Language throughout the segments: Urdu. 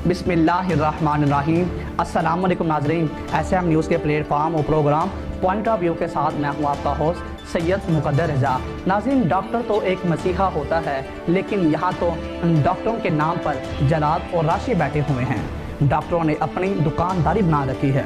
بسم اللہ الرحمن الرحیم۔ السلام علیکم ناظرین، ایس ایم نیوز کے پلیٹ فارم اور پروگرام پوائنٹ آف ویو کے ساتھ میں ہوں آپ کا ہوسٹ سید مقدر رضا۔ ناظرین، ڈاکٹر تو ایک مسیحا ہوتا ہے، لیکن یہاں تو ڈاکٹروں کے نام پر جلاد اور راشی بیٹھے ہوئے ہیں۔ ڈاکٹروں نے اپنی دکانداری بنا رکھی ہے۔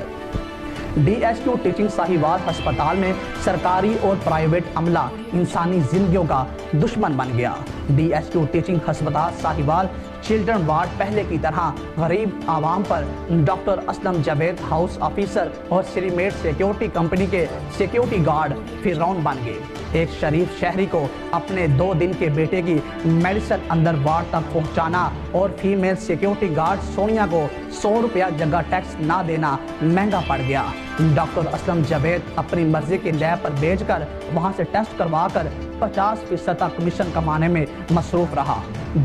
D S Q teaching Sahiwal ہسپتال میں سرکاری اور پرائیویٹ عملہ انسانی زندگیوں کا دشمن بن گیا۔ ڈی ایس کیو ٹیچنگ ہسپتال ساہیوال چلڈرن وارڈ پہلے کی طرح غریب عوام پر doctor Aslam Javed house officer اور سری میڈ سیکیورٹی کمپنی کے سیکیورٹی گارڈ فرعون بن گئے۔ ایک شریف شہری کو اپنے 2 دن کے بیٹے کی میڈیسن اندر وارڈ تک پہنچانا اور فیمیل سیکیورٹی گارڈ سونیا کو 100 روپیہ جگہ ٹیکس نہ دینا مہنگا پڑ گیا۔ ڈاکٹر اسلم جاوید اپنی مرضی کی لیب پر بھیج کر وہاں سے ٹیسٹ کروا کر 50% تک کمیشن کمانے میں مصروف رہا۔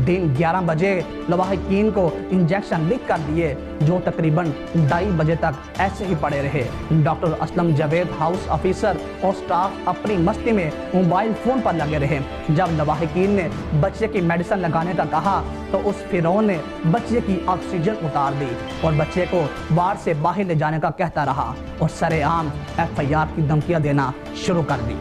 دن 11 بجے لواحقین کو انجیکشن لکھ کر دیے، جو تقریباً 2:30 بجے تک ایسے ہی پڑے رہے۔ Doctor Aslam Javed house officer اور سٹاف اپنی مستی میں موبائل فون پر لگے رہے۔ جب لواحقین نے بچے کی میڈیسن لگانے کا کہا تو اس فرعون نے بچے کی آکسیجن اتار دی اور بچے کو وارڈ سے باہر لے جانے کا کہتا رہا اور سرے عام FIR کی دھمکیاں دینا شروع کر دی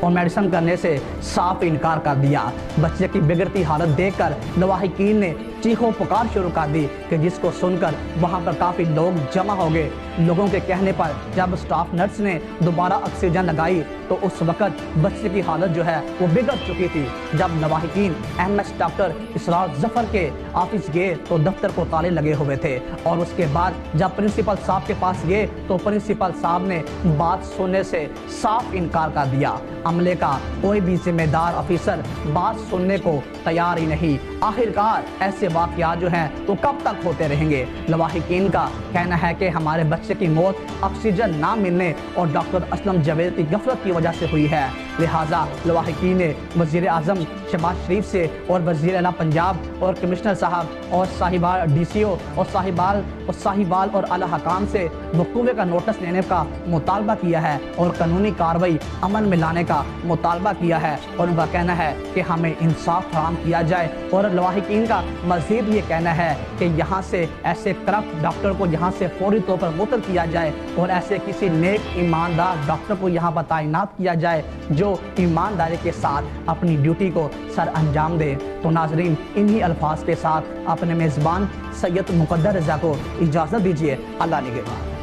اور میڈیسن کرنے سے صاف انکار کر دیا۔ بچے کی بگڑتی حالت دیکھ کر لواحقین نے چیخو پکار شروع کر دی کہ جس کو سن کر وہاں پر کافی لوگ جمع ہو گئے۔ لوگوں کے کہنے پر جب سٹاف نرس نے دوبارہ آکسیجن لگائی تو اس وقت بچے کی حالت جو ہے وہ بگڑ چکی تھی۔ جب لواحقین MS ڈاکٹر اسرار ظفر کے آفس گئے تو دفتر کو تالے لگے ہوئے تھے، اور اس کے بعد جب پرنسپل صاحب کے پاس گئے تو پرنسپل صاحب نے بات سننے سے صاف انکار کر دیا۔ عملے کا کوئی بھی ذمہ دار آفیسر بات سننے کو تیار ہی نہیں۔ آخرکار ایسے واقعات جو ہیں وہ کب تک ہوتے رہیں گے؟ لواحقین کا کہنا ہے کہ ہمارے بچے کی موت آکسیجن نہ ملنے اور ڈاکٹر اسلم جاوید کی غفلت کی وجہ سے ہوئی ہے، لہٰذا لواحقین نے وزیر اعظم شہباز شریف سے اور وزیر اعلیٰ پنجاب اور کمشنر صاحب اور ساہیوال DCO اور ساہیوال اور اعلیٰ حکام سے وقوفے کا نوٹس لینے کا مطالبہ کیا ہے اور قانونی کارروائی عمل میں لانے کا مطالبہ کیا ہے، اور ان کا کہنا ہے کہ ہمیں انصاف فراہم کیا جائے۔ اور لواحقین کا مزید یہ کہنا ہے کہ یہاں سے ایسے کرپٹ ڈاکٹر کو یہاں سے فوری طور پر معطل کیا جائے اور ایسے کسی نیک ایماندار ڈاکٹر کو یہاں پر تعینات کیا جائے جو ایمانداری کے ساتھ اپنی ڈیوٹی کو سر انجام دے۔ تو ناظرین، انہی الفاظ کے ساتھ اپنے میزبان سید مقدر رضا کو اجازت دیجیے۔ اللہ نگہبان۔